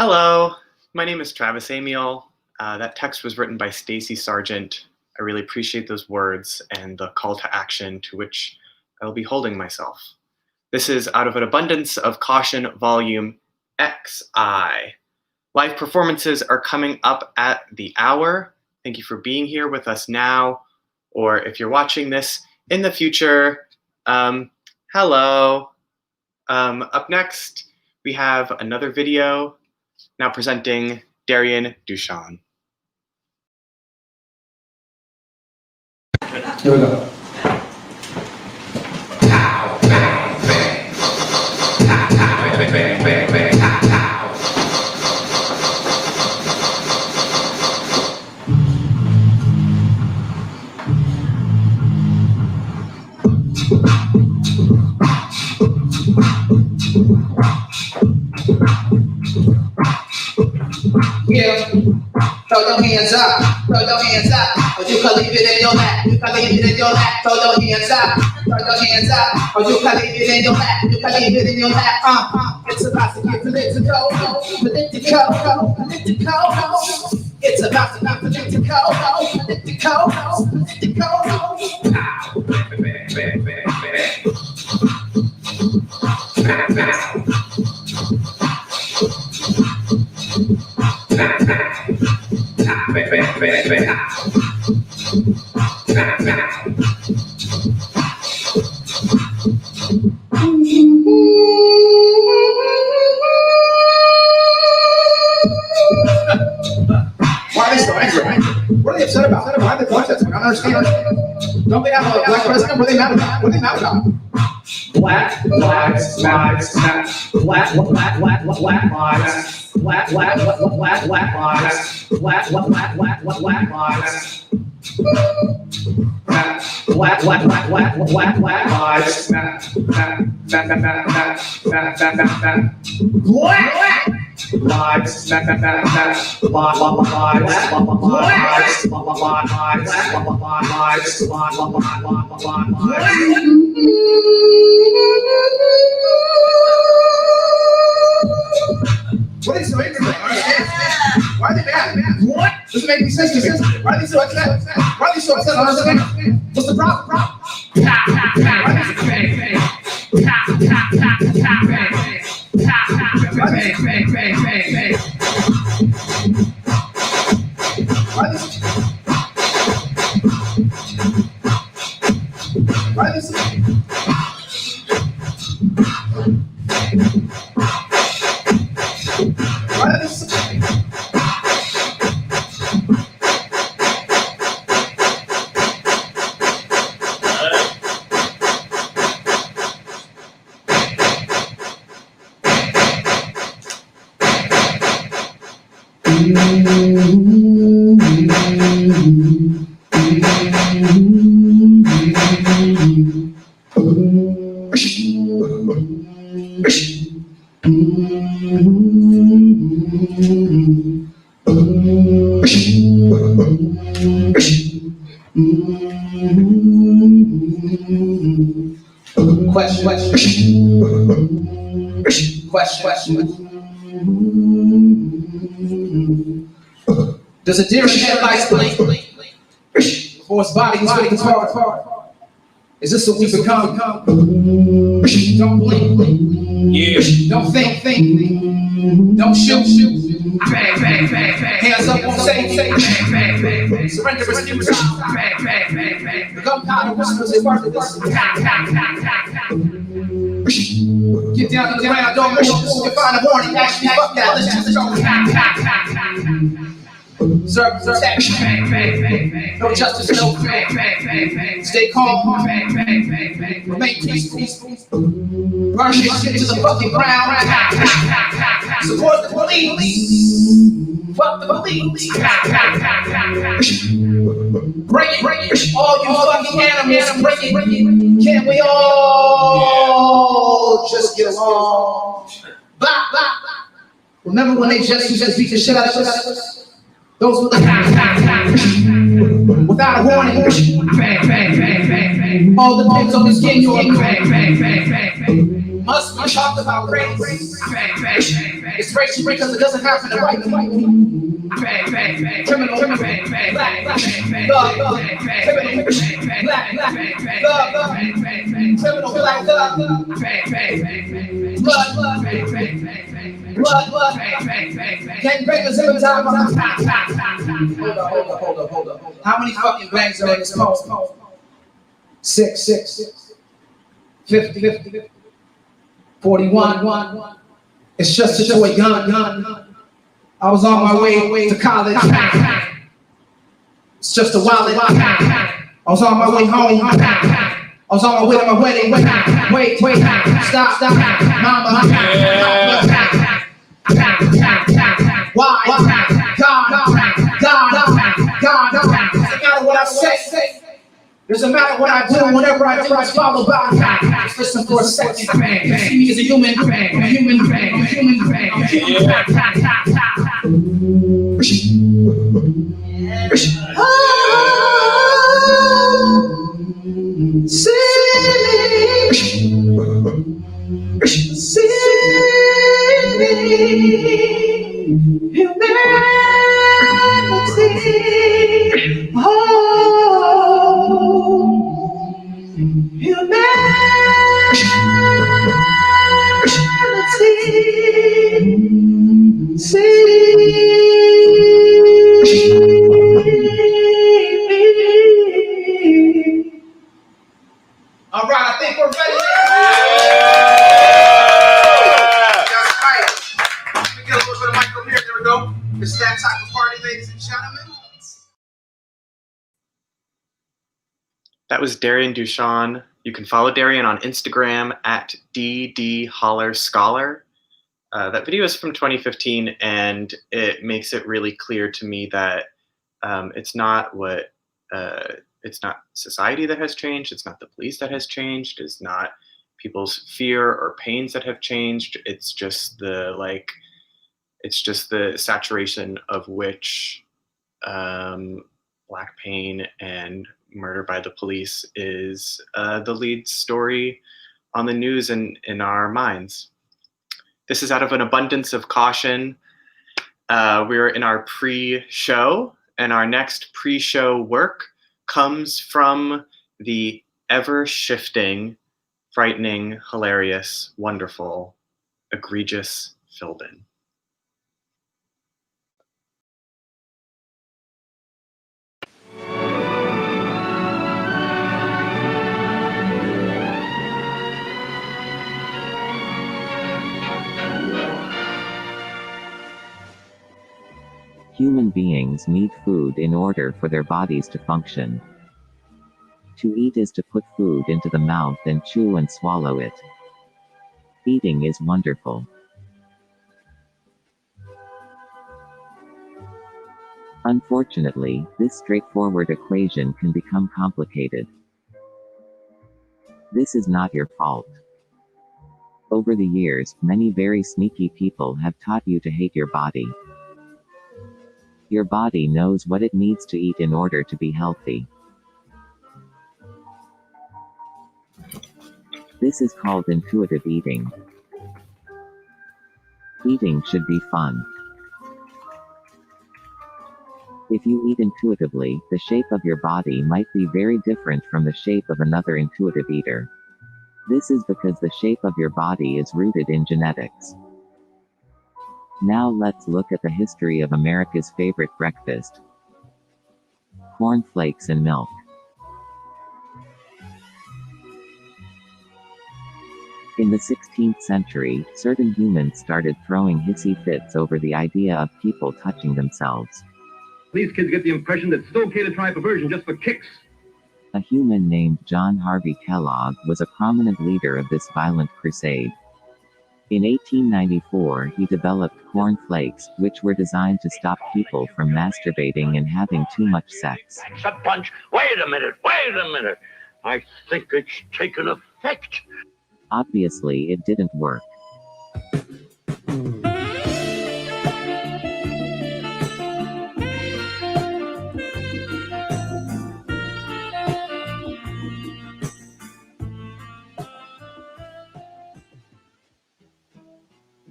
Hello, my name is Travis Amiel. That text was written by Stacey Sarageant. I really appreciate those words and the call to action to which I will be holding myself. This is Out of an Abundance of Caution, Volume XI. Live performances are coming up at the hour. Thank you for being here with us now, or if you're watching this in the future, hello. Up next, we have another video. Now presenting Darian Dauchan. Here we go. Yeah, throw your hands up, throw your hands up, or you can leave it in your lap, you can leave it in your lap, throw your hands up, or you can leave it in your lap, you can leave it in your lap, it's about to get political, political, political, it's about to get political, political, Why are they so angry? What are they upset about? Why are they protesting? I don't understand. Don't they have a black president? What are they mad about? What are they mad about? Black lives matter. Black lives. Black lives. Black lives. What is so interesting? Why are they mad? What? Doesn't make any sense to me. Why are they so upset? Why are they so upset? I don't understand. What's the problem? Question. Does a deer headlights blink before its body is getting hard? Is this what we become? Don't blink. Yeah. Don't think. Don't shoot. Bang. Hands up on safe. Surrender refuse. The gunpowder whispers is part of this. Get down to the ground, don't move. You find a warning, actually fuck that. Let's just go. Serve protection. No justice, no stay calm. Remain peaceful. Burn your shit to the fucking ground. Support the police. Fuck the police. Break it. All you fucking animals, break it. Can't we all just get along? Blah. Remember when they just used to beat the shit out of us? Those were the without a warning. All the things on the skin, you're Must we talk about race? It's racial because it doesn't happen to white people. Criminal, black, thug, criminal, black, thug, blood, gangbangers every time. Hold up. How many fucking bangs are in this post? 6, 50, 41. It's just a toy gun. I was on my way to college. It's just a wallet. I was on my way home. I was on my way to my wedding. Wait, stop, mama. Why? God. Doesn't matter what I say. Doesn't matter what I do. Whatever I do is followed by God. Just listen for a second. See me as a human. All right, I think we're ready. That's right. Let me get a little bit of mic over here. There we go. It's that type of party, ladies and gentlemen. That was Darian Dauchan. You can follow Darian on Instagram at ddhollerscholar. That video is from 2015, and it makes it really clear to me that it's not society that has changed. It's not the police that has changed. It's not people's fear or pains that have changed. It's just the saturation of which Black pain and murder by the police is the lead story on the news and in our minds. This is out of an abundance of caution. We're in our pre-show, and our next pre-show work comes from the ever-shifting, frightening, hilarious, wonderful, egregious Philbin. Human beings need food in order for their bodies to function. To eat is to put food into the mouth and chew and swallow it. Eating is wonderful. Unfortunately, this straightforward equation can become complicated. This is not your fault. Over the years, many very sneaky people have taught you to hate your body. Your body knows what it needs to eat in order to be healthy. This is called intuitive eating. Eating should be fun. If you eat intuitively, the shape of your body might be very different from the shape of another intuitive eater. This is because the shape of your body is rooted in genetics. Now let's look at the history of America's favorite breakfast: cornflakes and milk. In the 16th century, certain humans started throwing hissy fits over the idea of people touching themselves. These kids get the impression that it's okay to try perversion just for kicks. A human named John Harvey Kellogg was a prominent leader of this violent crusade. In 1894, he developed cornflakes, which were designed to stop people from masturbating and having too much sex. That's a punch. Wait a minute. I think it's taken effect. Obviously, it didn't work.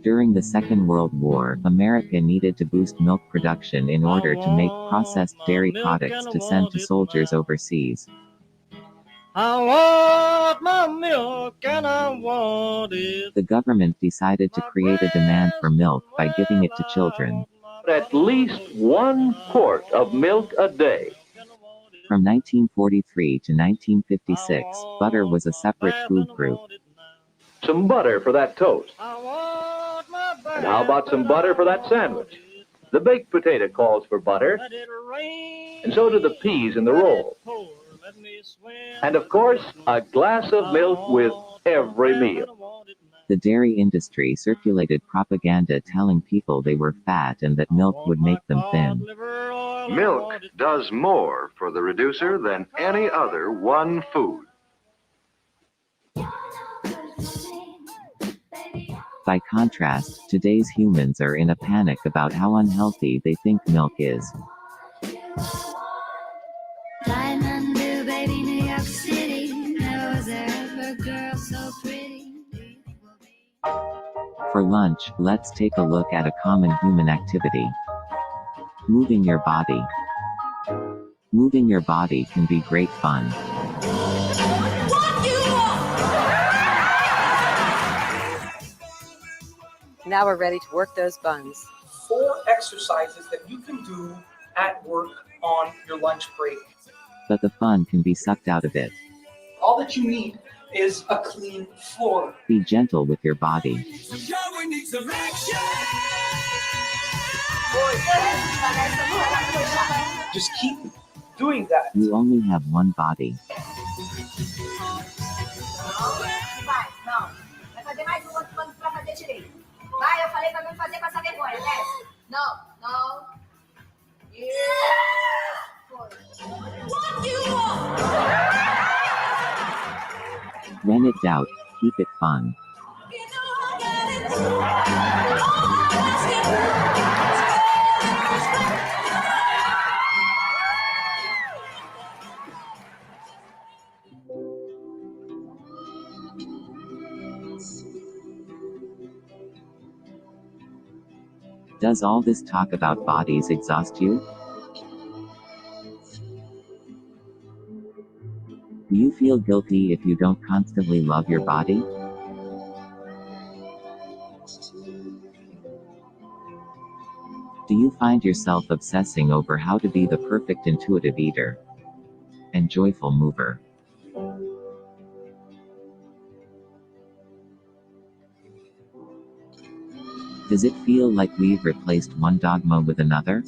During the Second World War, America needed to boost milk production in order to make processed dairy products to send to soldiers overseas. I want my milk and I want it. The government decided to create a demand for milk by giving it to children. At least 1 quart of milk a day. From 1943 to 1956, butter was a separate food group. Some butter for that toast. And how about some butter for that sandwich? The baked potato calls for butter, and so do the peas in the roll. And of course, a glass of milk with every meal. The dairy industry circulated propaganda telling people they were fat and that milk would make them thin. Milk does more for the reducer than any other one food. By contrast, today's humans are in a panic about how unhealthy they think milk is. Diamond blue, baby, New York City. Never was there ever a girl so pretty. For lunch, let's take a look at a common human activity. Moving your body. Moving your body can be great fun. Now we're ready to work those buns. 4 exercises that you can do at work on your lunch break. But the fun can be sucked out of it. All that you need is a clean floor. Be gentle with your body. Just keep doing that. You only have one body. Vai, eu falei pra não fazer passar vergonha, desce. Não, não. When in doubt, keep it fun. Does all this talk about bodies exhaust you? Do you feel guilty if you don't constantly love your body? Do you find yourself obsessing over how to be the perfect intuitive eater and joyful mover? Does it feel like we've replaced one dogma with another?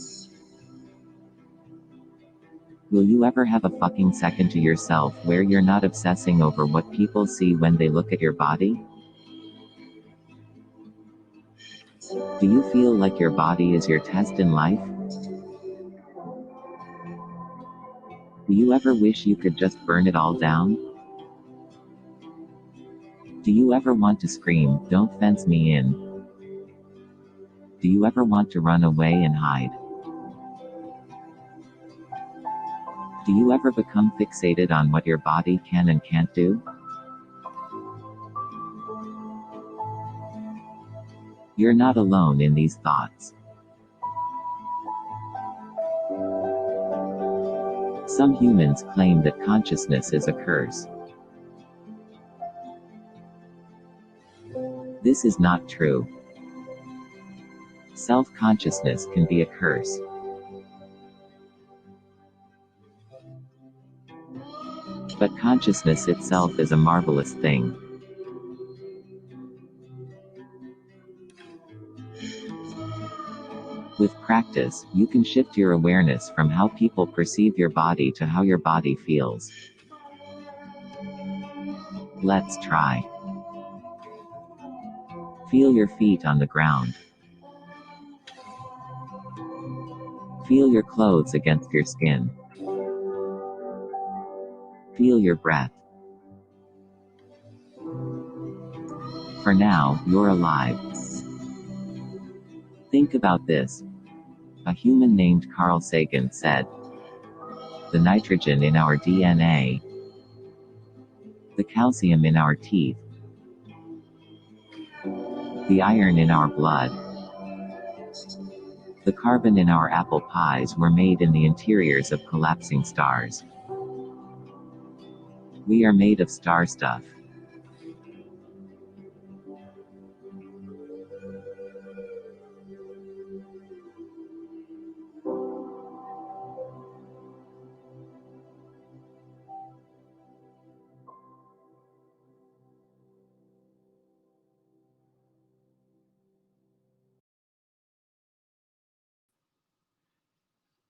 Will you ever have a fucking second to yourself where you're not obsessing over what people see when they look at your body? Do you feel like your body is your test in life? Do you ever wish you could just burn it all down? Do you ever want to scream, "Don't fence me in"? Do you ever want to run away and hide? Do you ever become fixated on what your body can and can't do? You're not alone in these thoughts. Some humans claim that consciousness is a curse. This is not true. Self-consciousness can be a curse. But consciousness itself is a marvelous thing. With practice, you can shift your awareness from how people perceive your body to how your body feels. Let's try. Feel your feet on the ground. Feel your clothes against your skin. Feel your breath. For now, you're alive. Think about this. A human named Carl Sagan said, "The nitrogen in our DNA, the calcium in our teeth, the iron in our blood. The carbon in our apple pies were made in the interiors of collapsing stars. We are made of star stuff.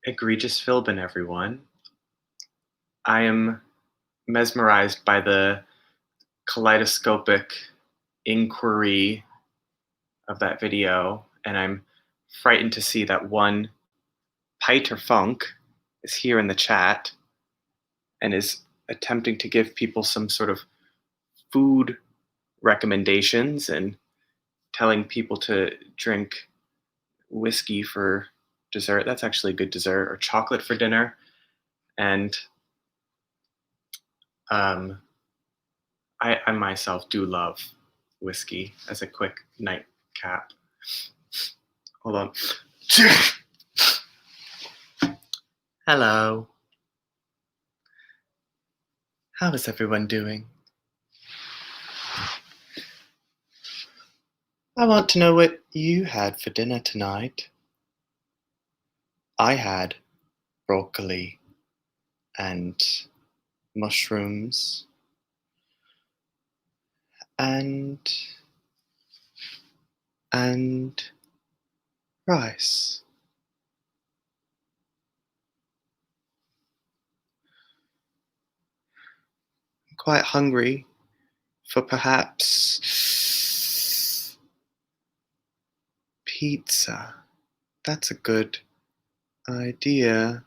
Egregious Philbin, everyone. I am mesmerized by the kaleidoscopic inquiry of that video, and I'm frightened to see that one Peter Funk is here in the chat and is attempting to give people some sort of food recommendations and telling people to drink whiskey for dessert. That's actually a good dessert, or chocolate for dinner. And I myself do love whiskey as a quick nightcap. Hold on. Hello. How is everyone doing? I want to know what you had for dinner tonight. I had broccoli and mushrooms and rice. I'm quite hungry for perhaps pizza. That's a good idea.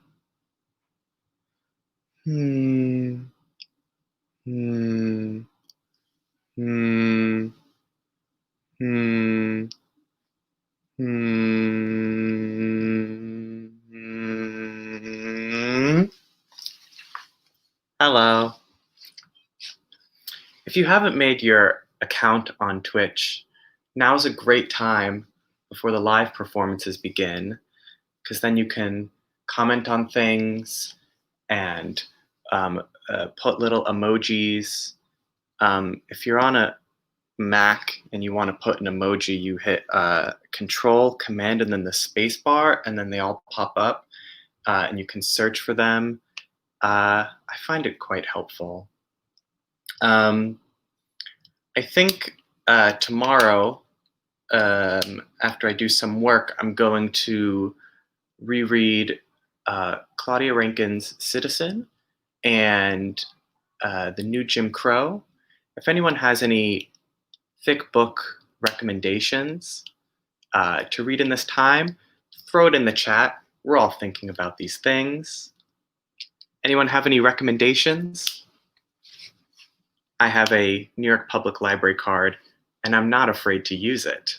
Hello. If you haven't made your account on Twitch, now's a great time before the live performances begin, because then you can comment on things and put little emojis. If you're on a Mac and you want to put an emoji, you hit Control, Command, and then the space bar, and then they all pop up, and you can search for them. I find it quite helpful. I think tomorrow, after I do some work, I'm going to reread Claudia Rankine's Citizen and the new Jim Crow. If anyone has any thick book recommendations to read in this time, throw it in the chat. We're all thinking about these things. Anyone have any recommendations? I have a New York Public Library card, and I'm not afraid to use it.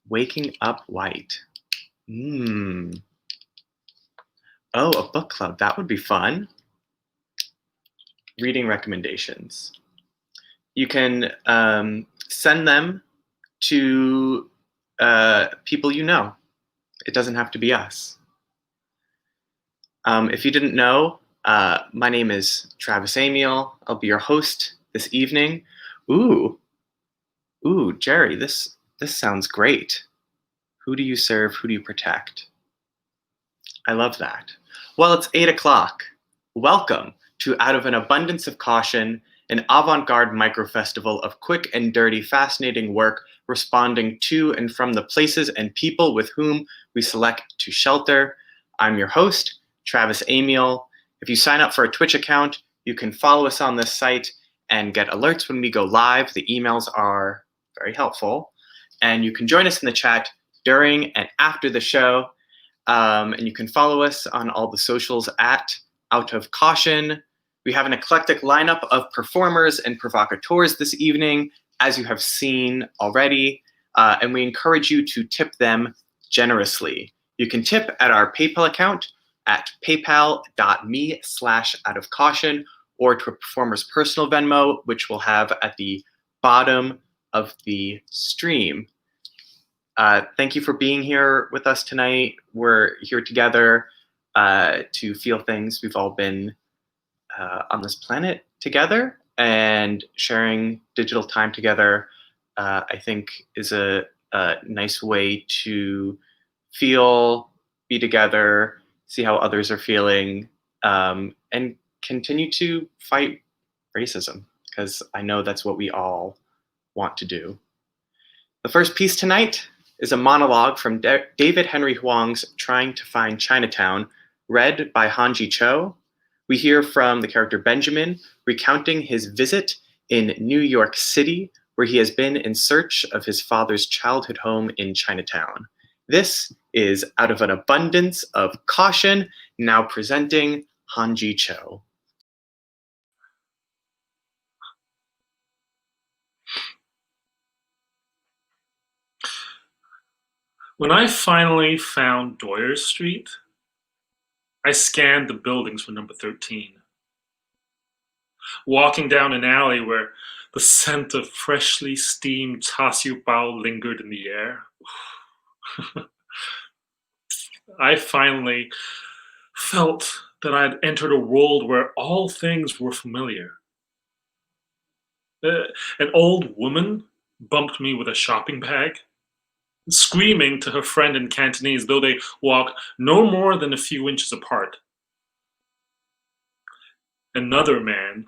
Waking Up White. Oh, a book club. That would be fun. Reading recommendations. You can send them to people you know. It doesn't have to be us. If you didn't know, my name is Travis Amiel. I'll be your host this evening. Ooh, Jerry, this sounds great. Who do you serve? Who do you protect? I love that. Well, it's 8 o'clock. Welcome to Out of an Abundance of Caution, an avant-garde microfestival of quick and dirty, fascinating work responding to and from the places and people with whom we select to shelter. I'm your host, Travis Amiel. If you sign up for a Twitch account, you can follow us on this site and get alerts when we go live. The emails are very helpful. And you can join us in the chat during and after the show. And you can follow us on all the socials at Out of Caution. We have an eclectic lineup of performers and provocateurs this evening, as you have seen already. And we encourage you to tip them generously. You can tip at our PayPal account at paypal.me/outofcaution, or to a performer's personal Venmo, which we'll have at the bottom of the stream. Thank you for being here with us tonight. We're here together to feel things. We've all been on this planet together, and sharing digital time together, I think, is a nice way to feel, be together, see how others are feeling, and continue to fight racism, because I know that's what we all want to do. The first piece tonight is a monologue from David Henry Huang's Trying to Find Chinatown, read by Jie Chow. We hear from the character Benjamin recounting his visit in New York City, where he has been in search of his father's childhood home in Chinatown. This is Out of an Abundance of Caution, now presenting Jie Chow. When I finally found Doyer Street, I scanned the buildings for number 13. Walking down an alley where the scent of freshly steamed char siu bao lingered in the air, I finally felt that I had entered a world where all things were familiar. An old woman bumped me with a shopping bag, screaming to her friend in Cantonese, though they walked no more than a few inches apart. Another man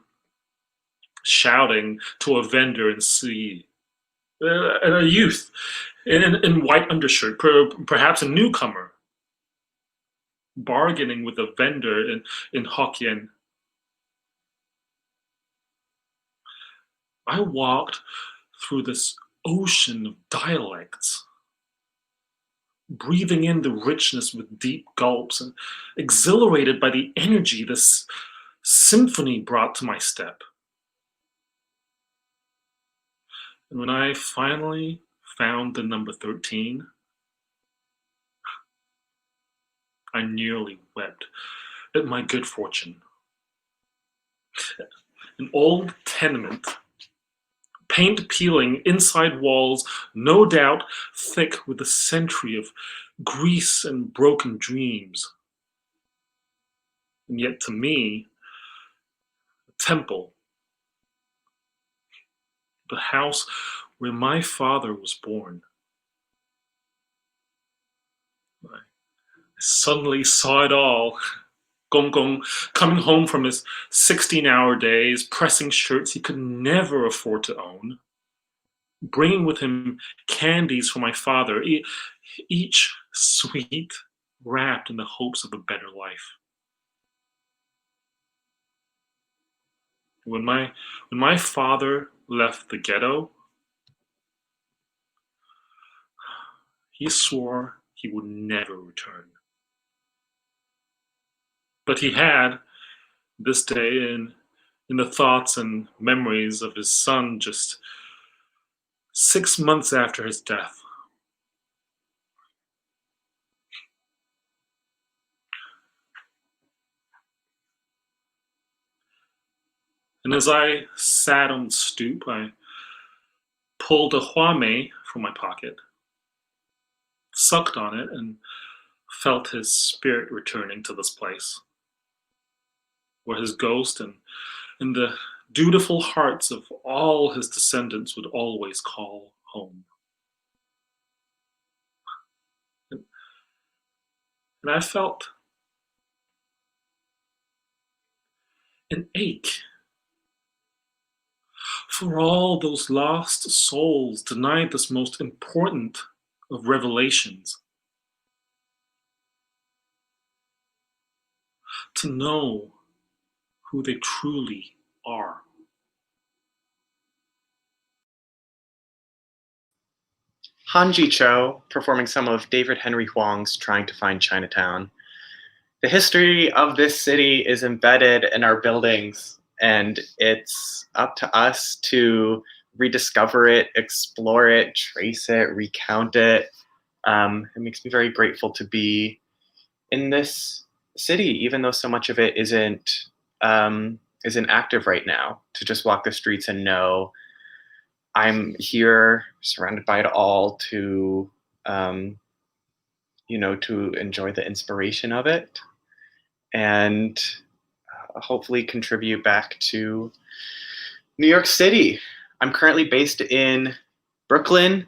shouting to a vendor in Si, and a youth in white undershirt, perhaps a newcomer, bargaining with a vendor in Hokkien. I walked through this ocean of dialects, breathing in the richness with deep gulps and exhilarated by the energy this symphony brought to my step. And when I finally found the number 13, I nearly wept at my good fortune. An old tenement, paint peeling inside walls, no doubt thick with a century of grease and broken dreams. And yet to me, a temple, the house where my father was born. I suddenly saw it all. Gong Gong coming home from his 16-hour days, pressing shirts he could never afford to own, bringing with him candies for my father, each sweet, wrapped in the hopes of a better life. When my father left the ghetto, he swore he would never return. But he had, this day, in the thoughts and memories of his son just 6 months after his death. And as I sat on the stoop, I pulled a huame from my pocket, sucked on it, and felt his spirit returning to this place, where his ghost and the dutiful hearts of all his descendants would always call home. And I felt an ache for all those lost souls denied this most important of revelations. To know who they truly are. Jie Chow performing some of David Henry Huang's Trying to Find Chinatown. The history of this city is embedded in our buildings, and it's up to us to rediscover it, explore it, trace it, recount it. It makes me very grateful to be in this city, even though so much of it isn't active right now. To just walk the streets and know I'm here surrounded by it all to, to enjoy the inspiration of it and hopefully contribute back to New York City. I'm currently based in Brooklyn,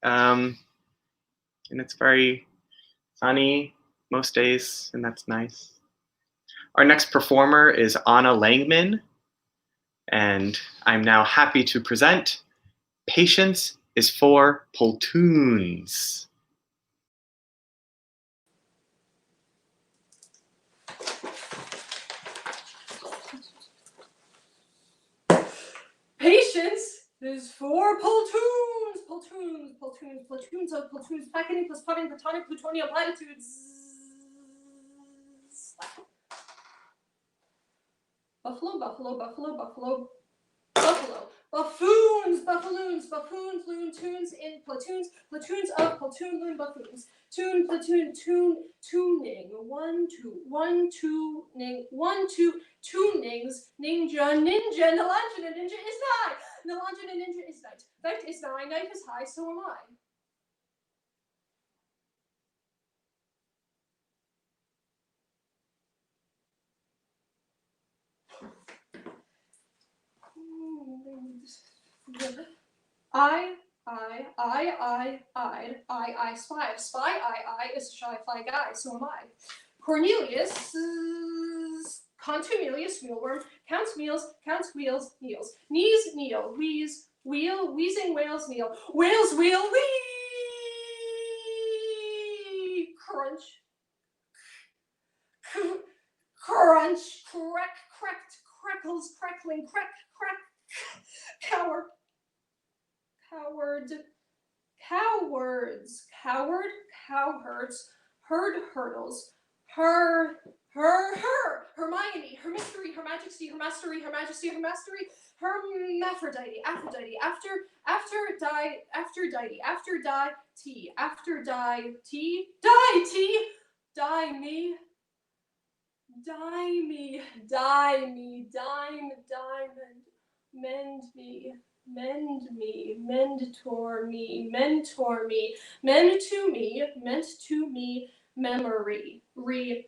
and it's very sunny most days, and that's nice. Our next performer is Anna Langman, and I'm now happy to present Patience is for Poltoons. Patience is for platoons, platoons, platoons, platoons of platoons, packing plus potting, platonic, plutonium platitudes. Buffalo, buffalo, buffalo, buffalo, buffalo. Buffoons, buffaloons, buffoons, loon, tunes in platoons, platoons of platoon, loon, buffoons. Tune, platoon, tuning, 1, 2, 1, 2, ning, 1, 2, tunings, ninja, Nalanjan, a ninja is night. Nalanjan, a ninja is night. Night is nigh, night is high, so am I. I spy, I is a shy fly guy, so am I. Cornelius, contumelious mealworm, counts meals, counts wheels, kneels. Knees, kneel, wheeze, wheel, wheezing whales, kneel. Whales, wheel, whee! Crunch. Crunch, crack, cracked, crackles, crackling, crack, crack. Coward. Coward. Cowards. Coward. Cowherds. Herd hurdles. Her. Hermione. Her mystery. Her majesty. Her mastery. Her majesty. Her mastery. Hermaphrodite. Aphrodite. After die. After die. After die. Tea. After die. Tea. Die. Tea. Die me. Die me. Die me. Dime. Diamond. Mend me. Mend me, mentor me, mentor me, men to me, meant to me, memory, remember,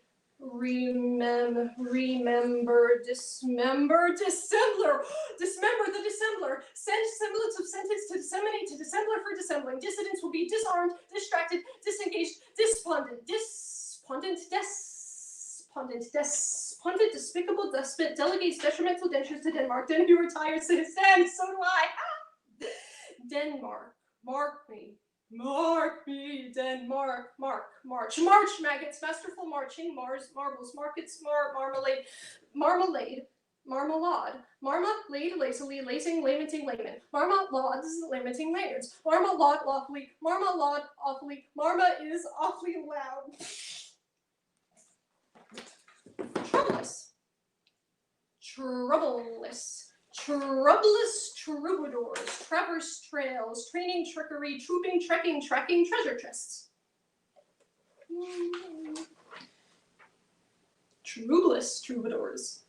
dismember, dissembler, dismember the dissembler, send semblance of sentence to disseminate to dissembler for dissembling, dissidents will be disarmed, distracted, disengaged, despondent, despondent, despicable, despot, delegates detrimental dentures to Denmark, then you retire citizen, so do I. Denmark, mark me, Denmark, march, maggots, masterful marching, Mars, marbles, markets, marmalade, marmalade, lazily, lacing, lamenting, layman, marmalades, lamenting layers, marmalade, lawfully, marmalade, awfully, marma is awfully loud. Troublous troubadours, traverse trails, training trickery, trooping, trekking, tracking, treasure chests. Troublous troubadours,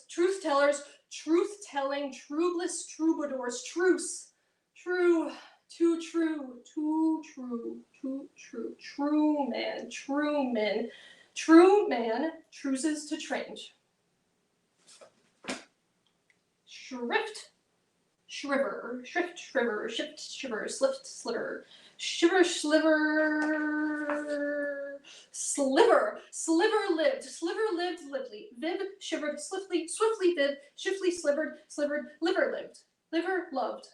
truth tellers, truth telling, troublous troubadours, truce, true, too true, true man, truces to change. Shrift, shriver, shift, shiver, slift, sliver, shiver, sliver, lively, viv, shivered, swiftly, viv, shiftly, slivered, liver lived, liver loved,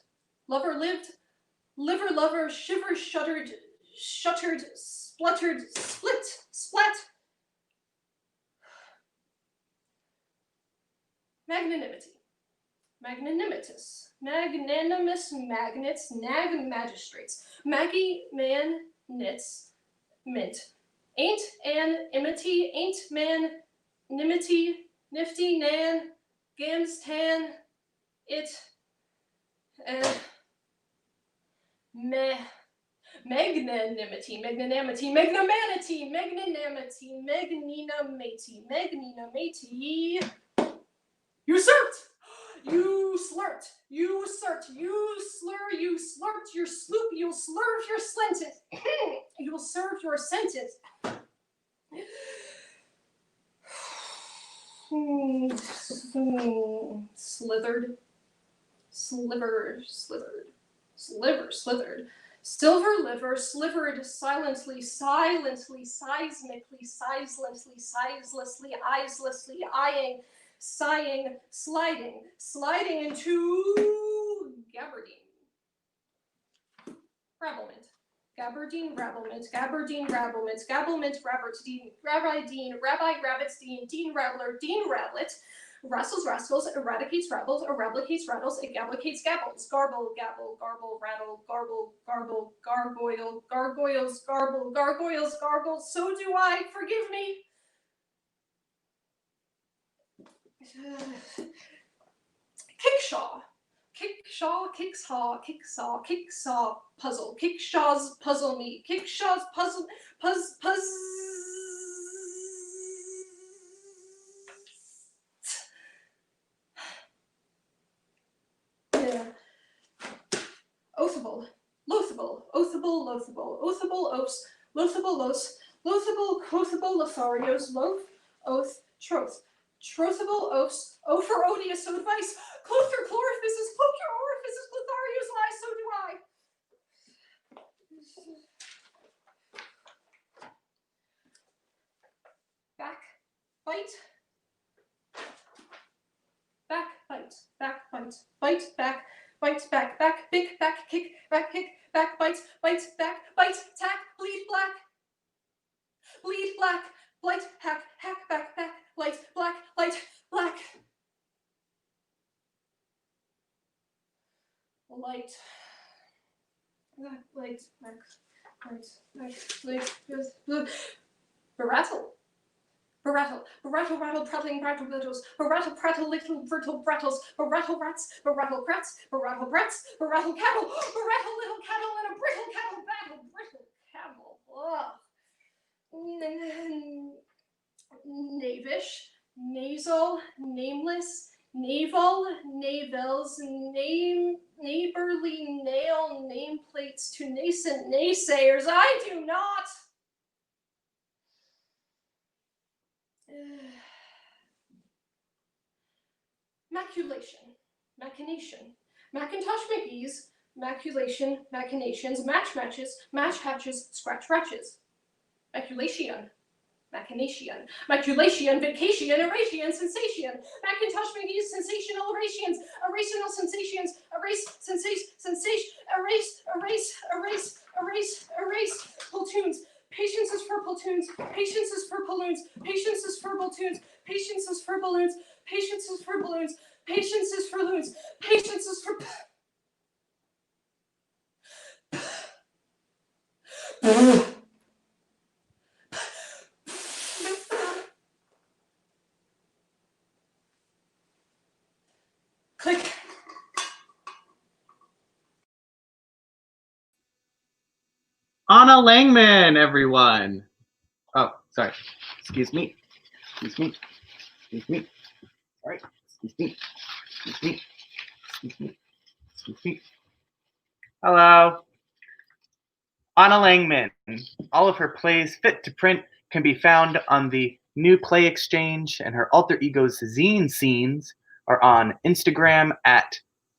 lover lived, liver lover, shiver, shuttered, spluttered, splat. Magnanimity. Magnanimous, magnets, nag magistrates, Maggie man knits, mint, ain't an imity, ain't man nimity, nifty nan, gams tan, it, magnanimity, magnina matey, usurped. slurped, you slurped, you slur, you slurped your sloop, you'll slurve your sentence. You will serve your sentence. Slithered, slivered, slithered. Silver liver, slivered silently, seismically, sizelessly, eyeing, sighing, sliding into gabardine. Rabblement. Gabardine, rabblement, rabbertine, rabbi, rabbits, dean, rabbler, dean, rablet, wrestles, eradicates, rabbles, eradicates, rattles, gablicates, gabbles, garble, rattle, gargoyles, so do I, forgive me. Kicksaw, puzzle. Kickshaw's puzzle me. Kickshaw's puzzle, puzz. Yeah. Oathable, loathable, oaths, loathable, lotharios, loath, oath, troth. Trothable oaths, for odious advice, cloth your orifices, cloak your orifices, Lotharios lie, so do I. Back, bite, big, back, kick, back, bite, tack, bleed black, blight, hack, back, light, black. Rattle, prattling, brattle, littles, prattle, little, brittle, brattles, rattle rats, rattle brats, rattle cattle, little cattle, and a brittle cattle battle, Knavish, nasal, nameless, navel, navels, neighborly nail, nameplates to nascent naysayers. I do not. Machination, Macintosh McGee's, maculation, machinations, matches, match hatches, scratch ratches. Maculation, vacation, Eurasian, sensation, Macintosh McGee's sensational irrational sensations, erase, platoons, patience is for platoons, patience is for balloons, patience is for balloons, patience is for balloons, patience is for balloons, patience is for loons, patience is for... Click. Anna Langman, everyone. Oh, sorry. Excuse me. Sorry. Excuse me. Hello. Anna Langman. All of her plays fit to print can be found on the New Play Exchange, and her alter ego's zine scenes are on Instagram at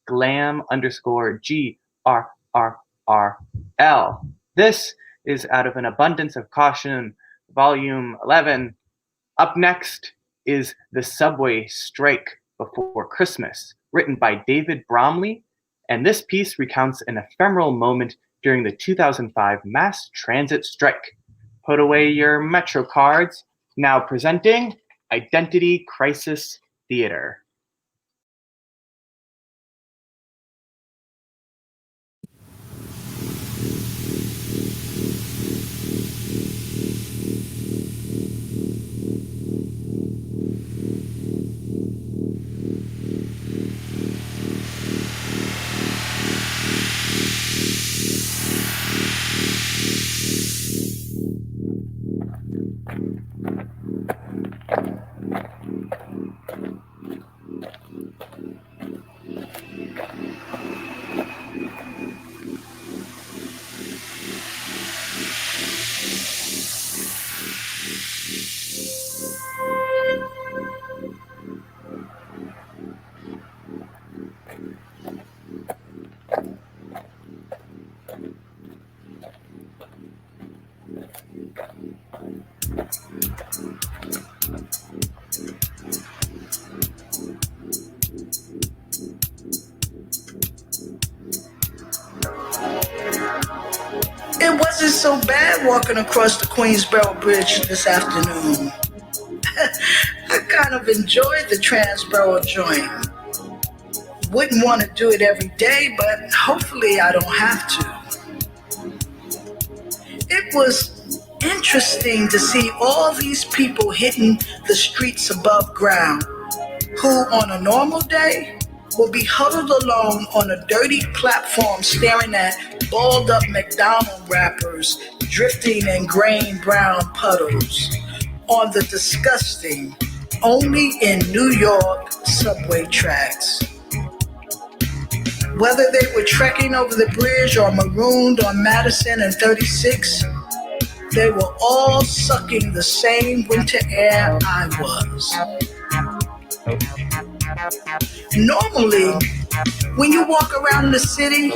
glam_GRRRL. This is Out of an Abundance of Caution, Volume 11. Up next is The Subway Strike Before Christmas, written by David Bromley, and this piece recounts an ephemeral moment during the 2005 mass transit strike. Put away your Metro cards. Now presenting Identity Crisis Theater. wasn't so bad walking across the Queensboro Bridge this afternoon. I kind of enjoyed the Transboro joint. Wouldn't want to do it every day, but hopefully I don't have to. It was interesting to see all these people hitting the streets above ground, who on a normal day will be huddled alone on a dirty platform staring at balled up McDonald wrappers drifting in grain brown puddles on the disgusting, only in New York subway tracks. Whether they were trekking over the bridge or marooned on Madison and 36, they were all sucking the same winter air I was. Normally, when you walk around the city,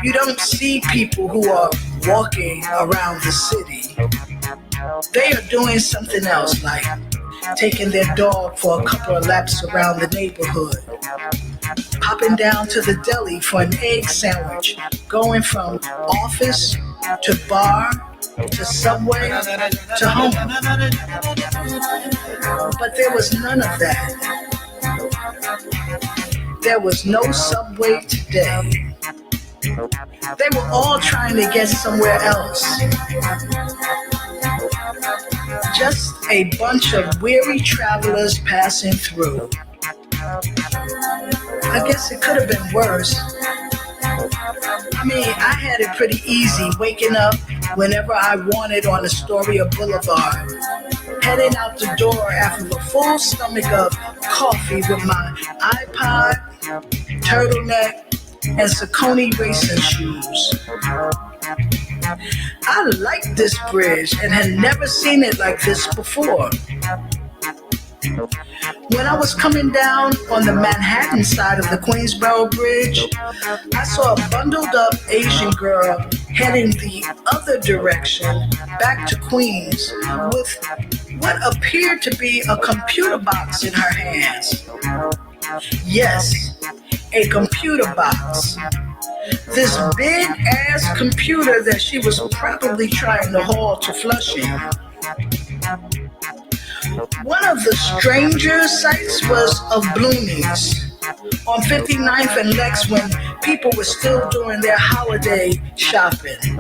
you don't see people who are walking around the city. They are doing something else, like taking their dog for a couple of laps around the neighborhood, popping down to the deli for an egg sandwich, going from office to bar to subway to home. But there was none of that. There was no subway today. They were all trying to get somewhere else. Just a bunch of weary travelers passing through. I guess it could have been worse. I mean, I had it pretty easy waking up whenever I wanted on Astoria Boulevard, heading out the door after a full stomach of coffee with my iPod, turtleneck, and Saucony racing shoes. I liked this bridge and had never seen it like this before. When I was coming down on the Manhattan side of the Queensboro Bridge, I saw a bundled up Asian girl heading the other direction back to Queens with what appeared to be a computer box in her hands. Yes, a computer box. This big ass computer that she was probably trying to haul to Flushing. One of the stranger sights was of Blooming's on 59th and Lex when people were still doing their holiday shopping.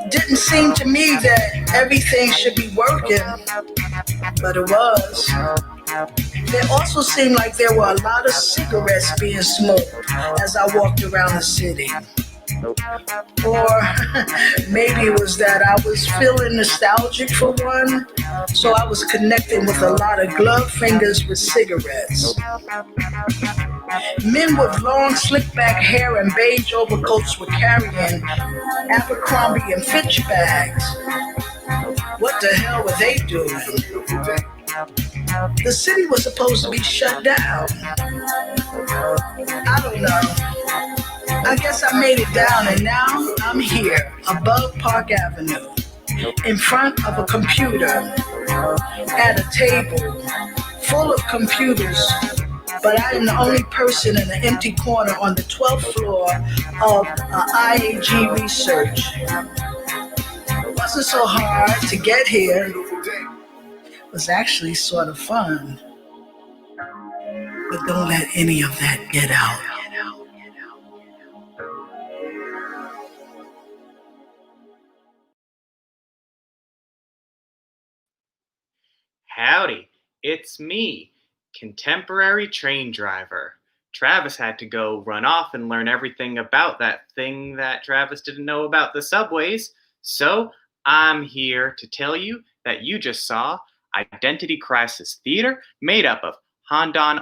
Didn't seem to me that everything should be working, but it was. It also seemed like there were a lot of cigarettes being smoked as I walked around the city. Or maybe it was that I was feeling nostalgic for one, so I was connecting with a lot of glove fingers with cigarettes. Men with long slick back hair and beige overcoats were carrying Abercrombie and Fitch bags. What the hell were they doing? The city was supposed to be shut down. I don't know. I guess I made it down and now I'm here above Park Avenue in front of a computer at a table full of computers, but I am the only person in an empty corner on the 12th floor of IAG Research. It wasn't so hard to get here. It was actually sort of fun. But don't let any of that get out. Howdy, it's me, contemporary train driver. Travis had to go run off and learn everything about that thing that Travis didn't know about the subways. So I'm here to tell you that you just saw Identity Crisis Theater made up of Handan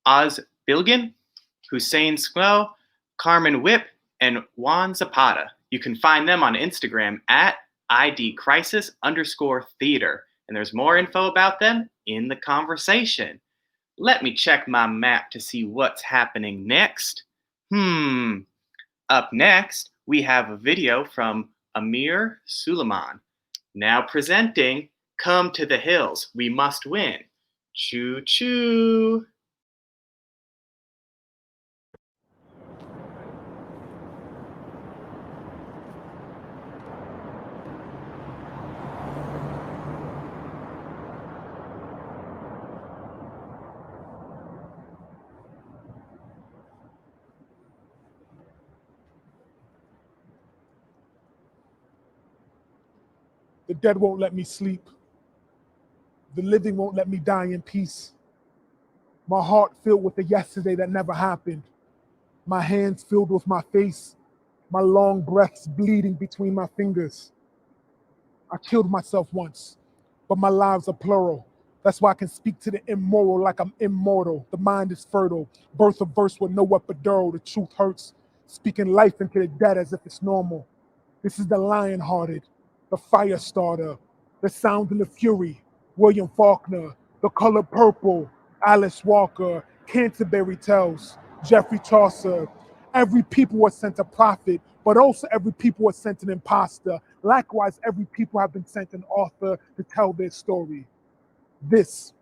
Ozbilgin, Hussein Smko, Carmen Whip, and Juan Zapata. You can find them on Instagram at @IDcrisis_theater. And there's more info about them in the conversation. Let me check my map to see what's happening next. Up next, we have a video from Amir Salaiman. Now presenting Come to the Hills, We Must Win. Choo choo. The dead won't let me sleep. The living won't let me die in peace. My heart filled with the yesterday that never happened. My hands filled with my face. My long breaths bleeding between my fingers. I killed myself once, but my lives are plural. That's why I can speak to the immoral like I'm immortal. The mind is fertile. Birth of verse with no epidural. The truth hurts. Speaking life into the dead as if it's normal. This is the lion-hearted, the fire starter, the sound and the fury, William Faulkner, the color purple, Alice Walker, Canterbury Tales, Geoffrey Chaucer. Every people was sent a prophet, but also every people was sent an imposter. Likewise, every people have been sent an author to tell their story. This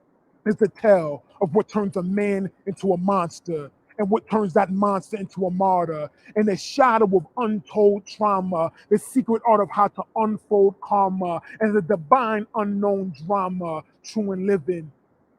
is the tale of what turns a man into a monster and what turns that monster into a martyr. In the shadow of untold trauma, the secret art of how to unfold karma and the divine unknown drama, true and living.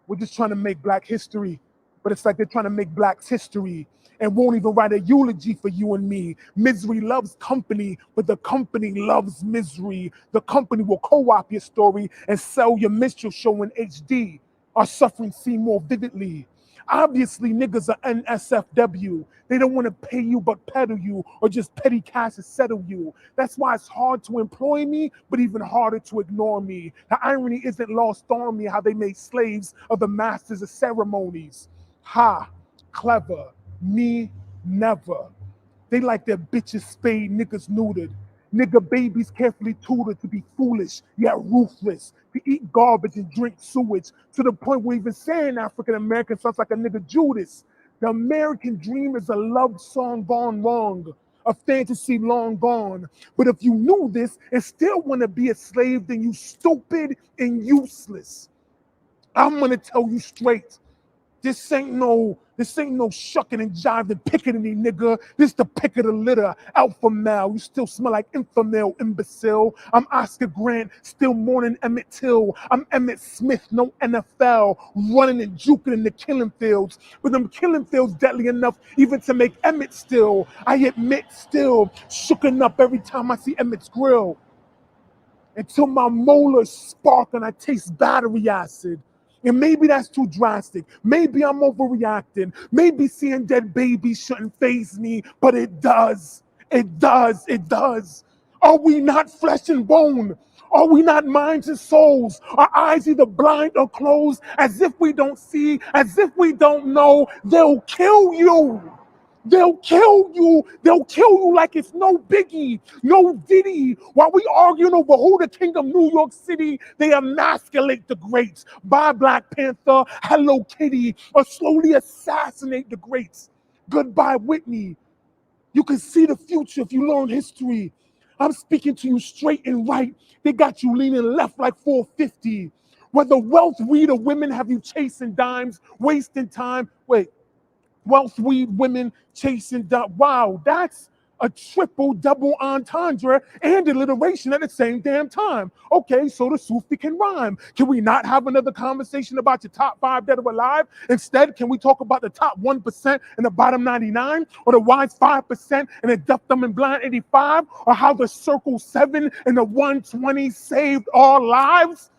We're just trying to make Black history, but it's like they're trying to make Blacks history and won't even write a eulogy for you and me. Misery loves company, but the company loves misery. The company will co-op your story and sell your minstrel show in HD. Our suffering seen more vividly. Obviously, niggas are NSFW. They don't want to pay you but peddle you or just petty cash to settle you. That's why it's hard to employ me, but even harder to ignore me. The irony isn't lost on me how they made slaves of the masters of ceremonies. Ha, clever, me, never. They like their bitches spayed, niggas neutered. Nigga babies carefully tutored to be foolish, yet ruthless, to eat garbage and drink sewage, to the point where even saying African American sounds like a nigga Judas. The American dream is a love song gone wrong, a fantasy long gone. But if you knew this and still want to be a slave, then you stupid and useless. I'm gonna tell you straight. This ain't no shucking and jiving pickaninny, nigga. This the pick of the litter, alpha male. You still smell like infamil, imbecile. I'm Oscar Grant, still mourning Emmett Till. I'm Emmett Smith, no NFL, running and juking in the killing fields. But them killing fields deadly enough even to make Emmett still. I admit still, shooken up every time I see Emmett's grill. Until my molars spark and I taste battery acid. And maybe that's too drastic. Maybe I'm overreacting. Maybe seeing dead babies shouldn't faze me, but it does. It does. It does. Are we not flesh and bone? Are we not minds and souls? Our eyes either blind or closed, as if we don't see, as if we don't know. They'll kill you. They'll kill you. They'll kill you like it's no biggie, no Diddy. While we arguing over who the king of New York City, they emasculate the greats. Buy Black Panther, Hello Kitty, or slowly assassinate the greats. Goodbye Whitney. You can see the future if you learn history. I'm speaking to you straight and right. They got you leaning left like 450. Whether wealth, weed, or women have you chasing dimes, wasting time. Wait. Wealth, weed, women, chasing down. Wow, that's a triple double entendre and alliteration at the same damn time. Okay, so the Sufi can rhyme. Can we not have another conversation about your top 5 dead or alive? Instead, can we talk about the top 1% and the bottom 99? Or the wise 5% and the deaf, dumb, and blind 85? Or how the circle 7 and the 120 saved our lives?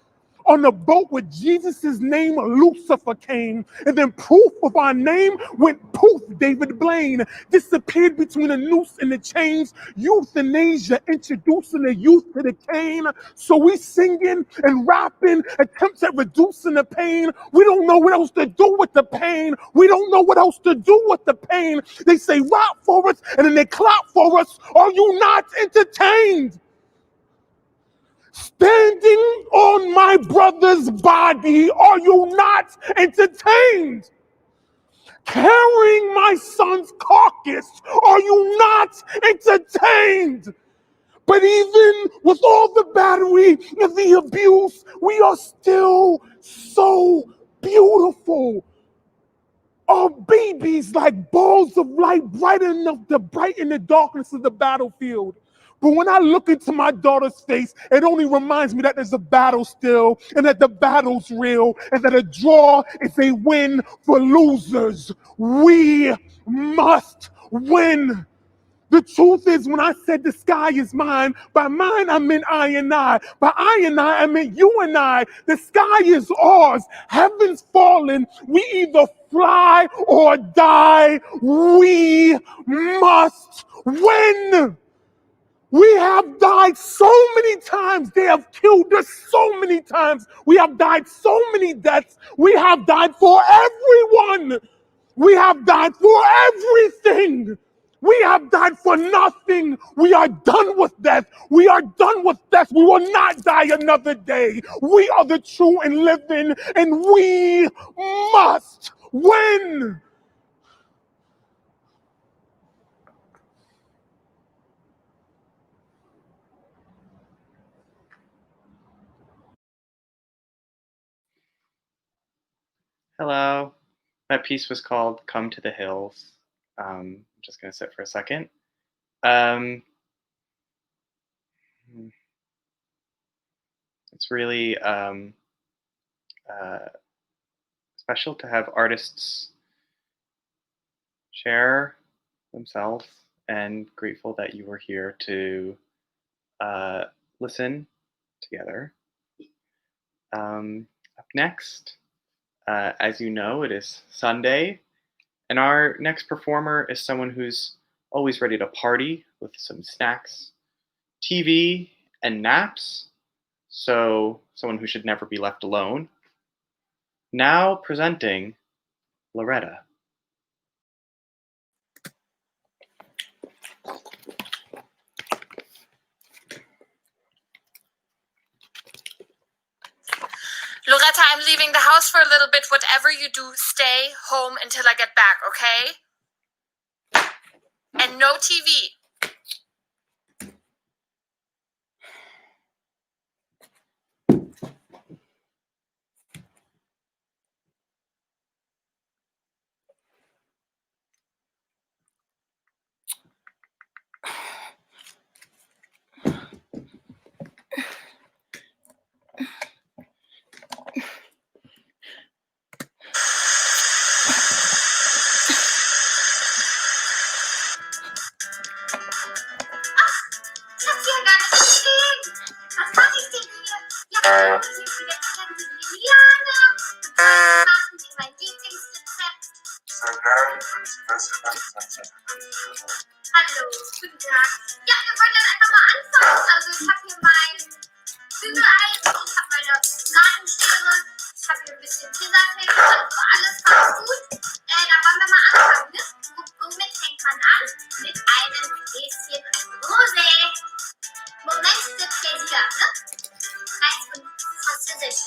On the boat with Jesus' name, Lucifer came, and then proof of our name went poof, David Blaine. Disappeared between the noose and the chains, euthanasia, introducing the youth to the cane. So we singing and rapping, attempts at reducing the pain. We don't know what else to do with the pain. We don't know what else to do with the pain. They say rap for us, and then they clap for us. Are you not entertained? Standing on my brother's body, are you not entertained? Carrying my son's carcass, are you not entertained? But even with all the battery and the abuse, we are still so beautiful. Our babies like balls of light bright enough to brighten the darkness of the battlefield. But when I look into my daughter's face, it only reminds me that there's a battle still, and that the battle's real, and that a draw is a win for losers. We must win. The truth is, when I said the sky is mine, by mine I meant I and I. By I and I meant you and I. The sky is ours. Heaven's fallen. We either fly or die. We must win. We have died so many times. They have killed us so many times. We have died so many deaths. We have died for everyone. We have died for everything. We have died for nothing. We are done with death. We are done with death. We will not die another day. We are the true and living, and we must win. Hello. That piece was called Come to the Hills. I'm just going to sit for a second. It's really special to have artists share themselves, and grateful that you were here to listen together. Up next, as you know, it is Sunday, and our next performer is someone who's always ready to party with some snacks, TV, and naps, so someone who should never be left alone. Now presenting Loretta. Loretta, I'm leaving the house for a little bit. Whatever you do, stay home until I get back, okay? And no TV. Hallo, guten Tag. Ja, wir wollen dann einfach mal anfangen. Also ich habe hier mein Bügeleisen, ich habe meine Bratenschere, ich habe hier ein bisschen Pizzakäse, also alles ganz gut. Dann wollen wir mal anfangen, ne? Womit fängt man an? Mit einem Gläschen Rosé. Moment de plaisir, ne? Heißt und französisch.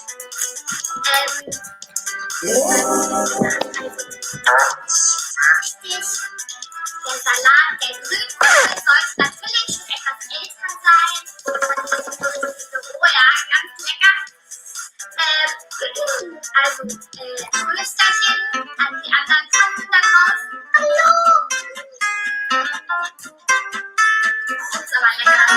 Richtig. Der Salat, der Grünkohl, sollte natürlich schon etwas älter sein. Oh ja, ganz lecker. Also, Grüßterchen an die anderen Kunden da draußen. Hallo! Das ist aber lecker.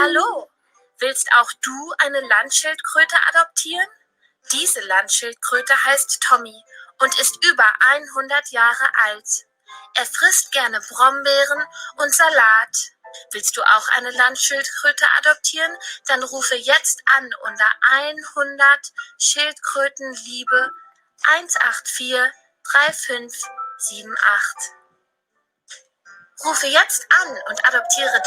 Hallo, willst auch du eine Landschildkröte adoptieren? Diese Landschildkröte heißt Tommy und ist über 100 Jahre alt. Er frisst gerne Brombeeren und Salat. Willst du auch eine Landschildkröte adoptieren? Dann rufe jetzt an unter 100 Schildkrötenliebe 184 3578. Rufe jetzt an und adoptiere.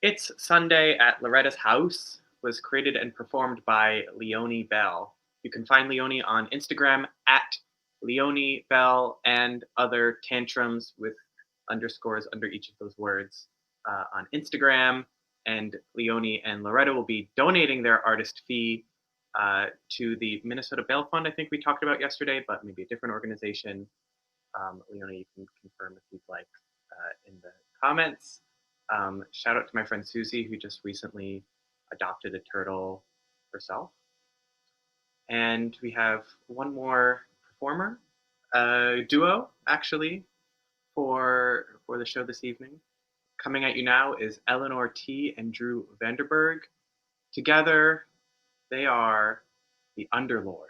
It's Sunday at Loretta's House was created and performed by Leonie Bell. You can find Leonie on Instagram at Leonie Bell and other tantrums with underscores under each of those words on Instagram. And Leonie and Loretta will be donating their artist fee to the Minnesota Bail Fund, I think we talked about yesterday, but maybe a different organization. Leonie, you can confirm if you'd like in the comments. Shout out to my friend Susie, who just recently adopted a turtle herself. And we have one more performer, duo actually, for the show this evening. Coming at you now is Eleanor T. and Drew Vanderburg. Together, they are the Underlords.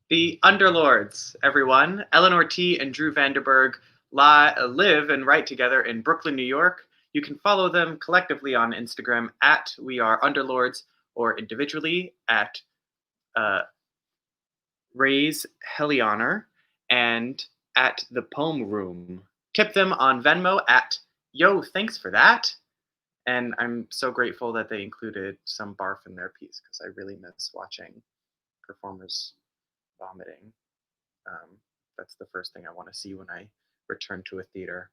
The Underlords, everyone. Eleanor T. and Drew Vanderburg live and write together in Brooklyn, New York. You can follow them collectively on Instagram at We Are Underlords or individually at Raise Helionor and at The Poem Room. Tip them on Venmo at Yo, thanks for that. And I'm so grateful that they included some barf in their piece because I really miss watching performers vomiting. That's the first thing I want to see when I return to a theater.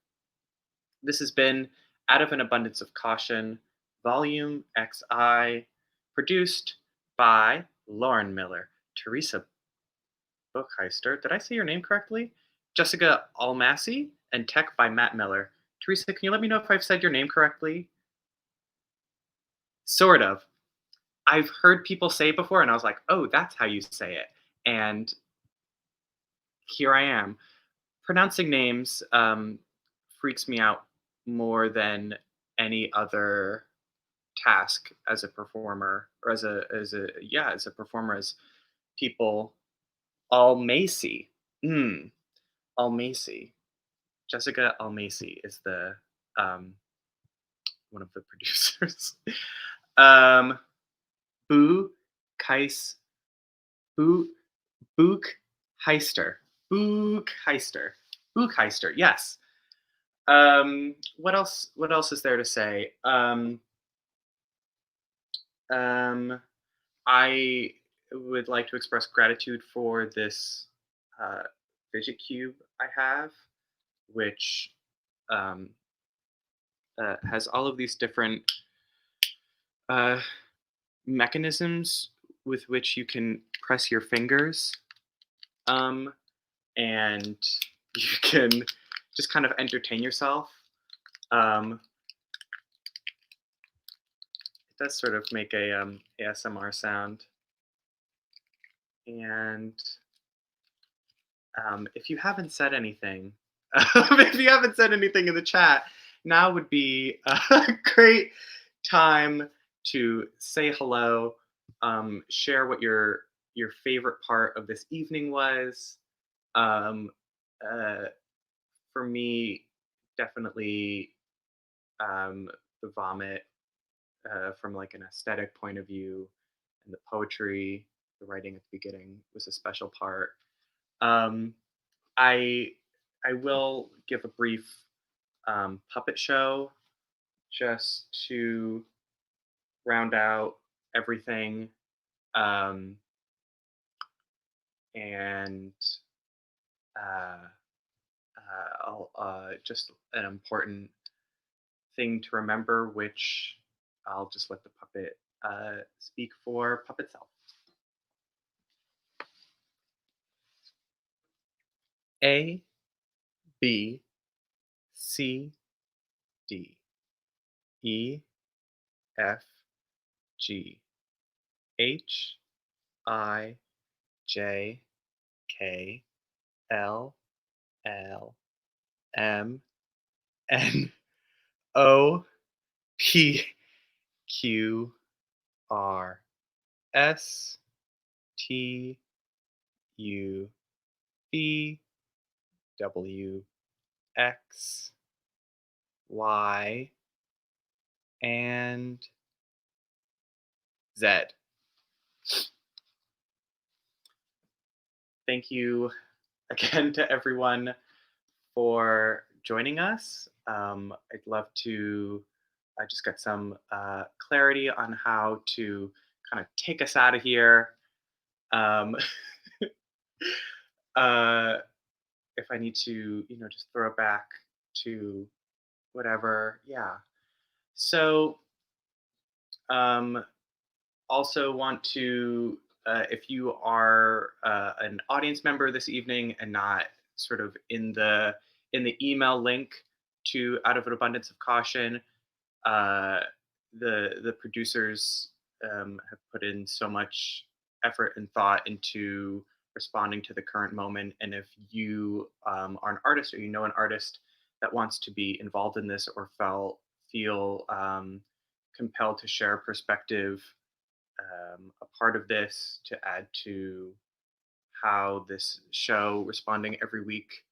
This has been Out of an Abundance of Caution, Volume XI, produced by Lauren Miller, Teresa Buchheister. Did I say your name correctly? Jessica Almasy, and tech by Matt Miller. Teresa, can you let me know if I've said your name correctly? Sort of. I've heard people say it before, and I was like, oh, that's how you say it. And here I am. Pronouncing names freaks me out more than any other task as a performer, or as a performer, as people. Almasy. Almasy. Jessica Almasy is the one of the producers. Buchheister. Yes. What else is there to say? I would like to express gratitude for this fidget cube I have, which has all of these different mechanisms with which you can press your fingers, and you can just kind of entertain yourself. It does sort of make a ASMR sound. And if you haven't said anything, in the chat, now would be a great time to say hello, share what your favorite part of this evening was. For me, definitely the vomit from like an aesthetic point of view, and the poetry, the writing at the beginning was a special part. I will give a brief puppet show just to round out everything, and I'll just an important thing to remember, which I'll just let the puppet speak for puppet self. A, B, C, D, E, F, G, H, I, J, K, L, L, M, N, O, P, Q, R, S, T, U, V, W, X, Y, and Z. Thank you again to everyone for joining us. I'd love to just get some clarity on how to kind of take us out of here. If I need to, just throw it back to whatever. Yeah. So also want to, if you are an audience member this evening and not sort of in the email link to Out of an Abundance of Caution, the producers have put in so much effort and thought into responding to the current moment. And if you are an artist, or an artist that wants to be involved in this, or feel compelled to share a perspective, a part of this, to add to how this show, responding every week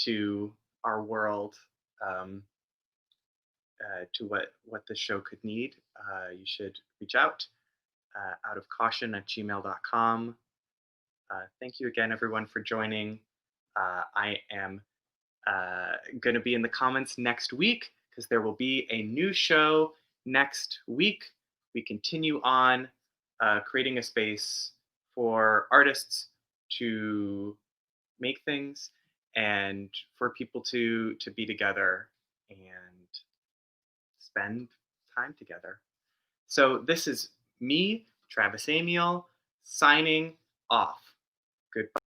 to our world, to what this show could need, you should reach out, outofcaution@gmail.com. Thank you again, everyone, for joining. I am going to be in the comments next week because there will be a new show next week. We continue on creating a space for artists to make things and for people to be together and spend time together. So this is me, Travis Amiel, signing off. Goodbye.